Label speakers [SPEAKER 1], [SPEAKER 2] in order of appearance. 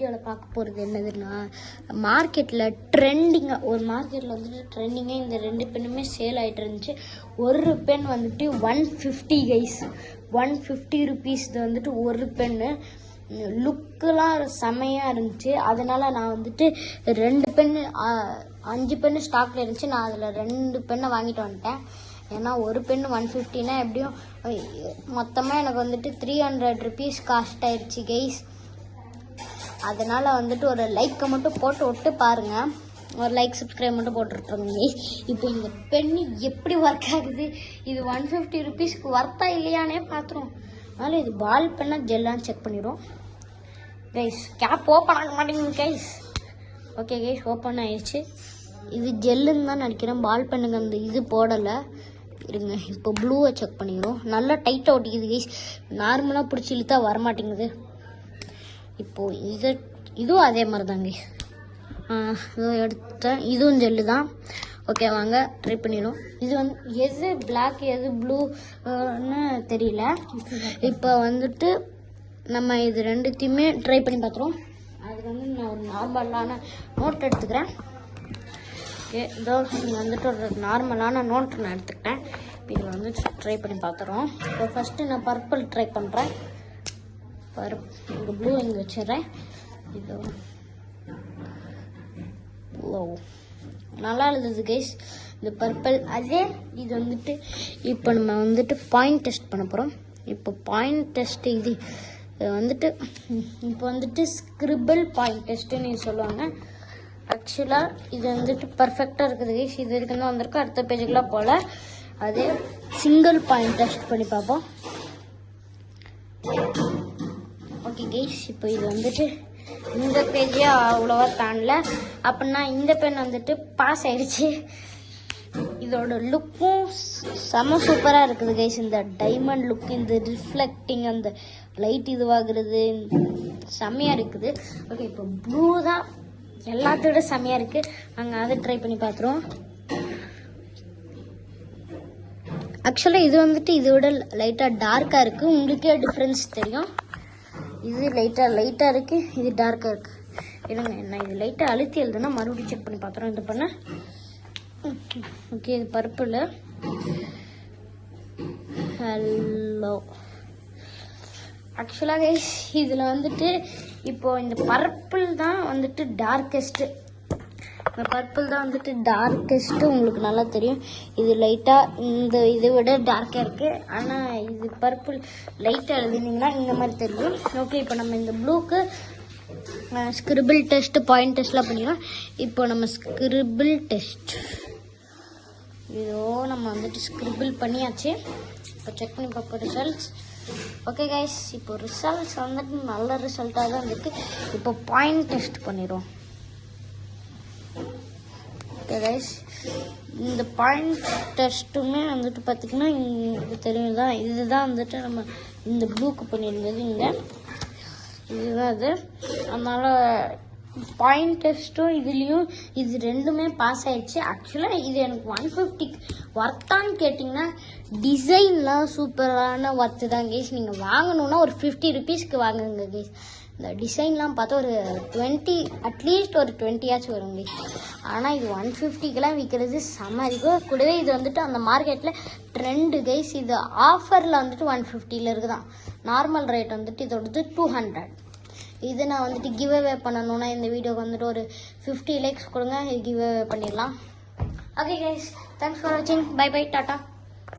[SPEAKER 1] வீடியோவில் பார்க்க போகிறது என்னதுன்னா, மார்க்கெட்டில் ட்ரெண்டிங்காக ஒரு மார்க்கெட்டில் வந்துட்டு ட்ரெண்டிங்காக இந்த 2 பெண்ணுமே சேல் ஆகிட்டு இருந்துச்சு. ஒரு பென் வந்துட்டு 150 கைஸ், 150 ருபீஸ் வந்துட்டு ஒரு பென்னு. லுக்கெலாம் செமையாக இருந்துச்சு. அதனால் நான் வந்துட்டு 2 பென்னு 5 பென்னு ஸ்டாக்கில் இருந்துச்சு. நான் அதில் 2 பெண்ணை வாங்கிட்டு வந்துட்டேன். ஏன்னா ஒரு பெண்ணு 150னா எப்படியும் மொத்தமாக எனக்கு வந்துட்டு 300 ருபீஸ் காஸ்ட் ஆயிடுச்சு கைஸ். அதனால் வந்துட்டு ஒரு லைக்கை மட்டும் போட்டு விட்டு பாருங்கள். ஒரு லைக் சப்ஸ்கிரைப் மட்டும் போட்டுருட்டுருங்க கைஸ். இப்போ இந்த பெண்ணு எப்படி ஒர்க் ஆகுது, இது 150 ருபீஸ்க்கு ஒர்த்தா இல்லையானே பார்த்துருவோம். அதனால் இது பால் பெண்ணாக ஜெல்லான்னு செக் பண்ணிடுவோம் கைஸ். கேப் ஓப்பன் ஆக மாட்டேங்குது கைஸ். ஓகே கைஸ், ஓப்பன் ஆயிடுச்சு. இது ஜெல்லுன்னு தான் நினைக்கிறேன், பால் பெண்ணுங்க அந்த இது போடலை. இருங்க, இப்போ ப்ளூவை செக் பண்ணிக்கிறோம். நல்லா டைட்டாக ஒட்டிக்குது கைஸ். நார்மலாக பிடிச்சி இழுத்தா வரமாட்டேங்குது. இப்போது இதுவும் அதே மாதிரி தான் கைஸ். இதுவும் எடுத்துட்டேன். இதுவும் ஜெல்லு தான். ஓகே வாங்க ட்ரை பண்ணிடும். இது வந்து எது பிளாக் எது ப்ளூன்னு தெரியல. இப்போ வந்துட்டு நம்ம இது ரெண்டுத்தையுமே ட்ரை பண்ணி பார்த்துருவோம். அதுக்கு வந்து நான் ஒரு நார்மலான நோட் எடுத்துக்கிறேன். ஓகே, இதோ இங்கே வந்துட்டு ஒரு நார்மலான நோட் நான் எடுத்துக்கிட்டேன். இப்போ இதில் வந்து ட்ரை பண்ணி பார்த்துறோம். இப்போ ஃபஸ்ட்டு நான் பர்பிள் ட்ரை பண்ணுறேன். இங்கே ப்ளூ இங்கே வச்சிடுறேன். இது ஓ நல்லா இருந்தது கைஸ் இந்த பர்பிள். அதே இது வந்துட்டு இப்போ நம்ம வந்துட்டு பாயிண்ட் டெஸ்ட் பண்ண போகிறோம். இப்போ பாயிண்ட் டெஸ்ட் இது வந்துட்டு இப்போ வந்துட்டு ஸ்கிரிபிள் பாயிண்ட் டெஸ்ட்டுன்னு சொல்லுவாங்க. ஆக்சுவலாக இது வந்துட்டு பர்ஃபெக்டாக இருக்குது கைஸ். இது வரைக்கும் தான் வந்திருக்கு. அடுத்த பேஜுக்கெலாம் போல். அதே சிங்கிள் பாயிண்ட் டெஸ்ட் பண்ணி பார்ப்போம். ஓகே கைஸ், இப்போ இது வந்துட்டு இந்த பேஜே அவ்வளோவா தாண்டல. அப்படின்னா இந்த பென் வந்துட்டு பாஸ் ஆயிடுச்சு. இதோட லுக்கும் செம சூப்பராக இருக்குது கைஸ். இந்த டைமண்ட் லுக், இந்த ரிஃப்ளெக்டிங், அந்த லைட் இதுவாகிறது செம்மையாக இருக்குது. ஓகே, இப்போ ப்ளூ தான் எல்லாத்தோட செம்மையாக இருக்குது. நாங்கள் அதை ட்ரை பண்ணி பார்த்துருவோம். ஆக்சுவலாக இது வந்துட்டு இதோட லைட்டாக டார்க்காக இருக்குது. உங்களுக்கே டிஃப்ரென்ஸ் தெரியும். இது லைட்டாக இருக்குது, இது டார்க்காக இருக்குது. இல்லைங்க, நான் இது லைட்டாக அழுத்தி எழுதுனா மறுபடியும் செக் பண்ணி பார்த்துறோம். இது பண்ண ஓகே, இது பர்பிள். ஹலோ, ஆக்சுவலாக கைஸ் இதில் வந்துட்டு இப்போது இந்த பர்பிள் தான் வந்துட்டு டார்க்கஸ்ட்டு. இந்த பர்பிள் தான் வந்துட்டு டார்க்கஸ்ட்டு, உங்களுக்கு நல்லா தெரியும். இது லைட்டாக இதை விட டார்க்காக இருக்குது. ஆனால் இது பர்பிள் லைட்டாக எழுதினீங்கன்னா இந்த மாதிரி தெரியும். ஓகே, இப்போ நம்ம இந்த ப்ளூக்கு ஸ்கிரிபிள் டெஸ்ட்டு பாயிண்ட் டெஸ்ட்லாம் பண்ணிடலாம். இப்போ நம்ம ஸ்கிரிபிள் டெஸ்ட் இதோ நம்ம வந்துட்டு ஸ்கிரிபிள் பண்ணியாச்சு. இப்போ செக் பண்ணி பார்ப்போம் ரிசல்ட்ஸ். ஓகே கைஸ், இப்போ ரிசல்ட்ஸ் வந்துட்டு நல்ல ரிசல்ட்டாக தான் இருக்குது. இப்போ பாயிண்ட் டெஸ்ட் பண்ணிடுவோம். ஓகே கைஸ், இந்த பாயிண்ட் டெஸ்ட்டுமே வந்துட்டு பார்த்திங்கன்னா இங்கே தெரியும் தான். இதுதான் வந்துட்டு நம்ம இந்த ப்ளூக்கு பண்ணியிருந்தது. இங்கே இதுதான் அது. அதனால் பாயிண்ட் டெஸ்ட்டும் இதுலேயும் இது ரெண்டுமே பாஸ் ஆயிடுச்சு. ஆக்சுவலாக இது எனக்கு 150 ஒர்த்தான்னு கேட்டிங்கன்னா டிசைன்லாம் சூப்பரான ஒர்த்து தான் கேஸ். நீங்கள் வாங்கணுன்னா ஒரு 50 ருபீஸ்க்கு வாங்குங்க கேஸ். இந்த டிசைன்லாம் பார்த்தா ஒரு 20 அட்லீஸ்ட் ஒரு 20 வரும் கேஸ். ஆனால் இது 150க்கெலாம் விற்கிறது செம்ம அதிகம். கூடவே இது வந்துட்டு அந்த மார்க்கெட்டில் ட்ரெண்டு கைஸ். இது ஆஃபரில் வந்துட்டு 150ல் இருக்குதான். நார்மல் ரேட் வந்துட்டு இதோடது 200. இது நான் வந்துட்டு கிவ் அவே பண்ணணுன்னா இந்த வீடியோக்கு வந்துட்டு ஒரு 50 லைக்ஸ் கொடுங்க, இது கிவ் அவே பண்ணிடலாம். ஓகே கைஸ், தேங்க்ஸ் ஃபார் வாட்சிங். Bye bye, tata.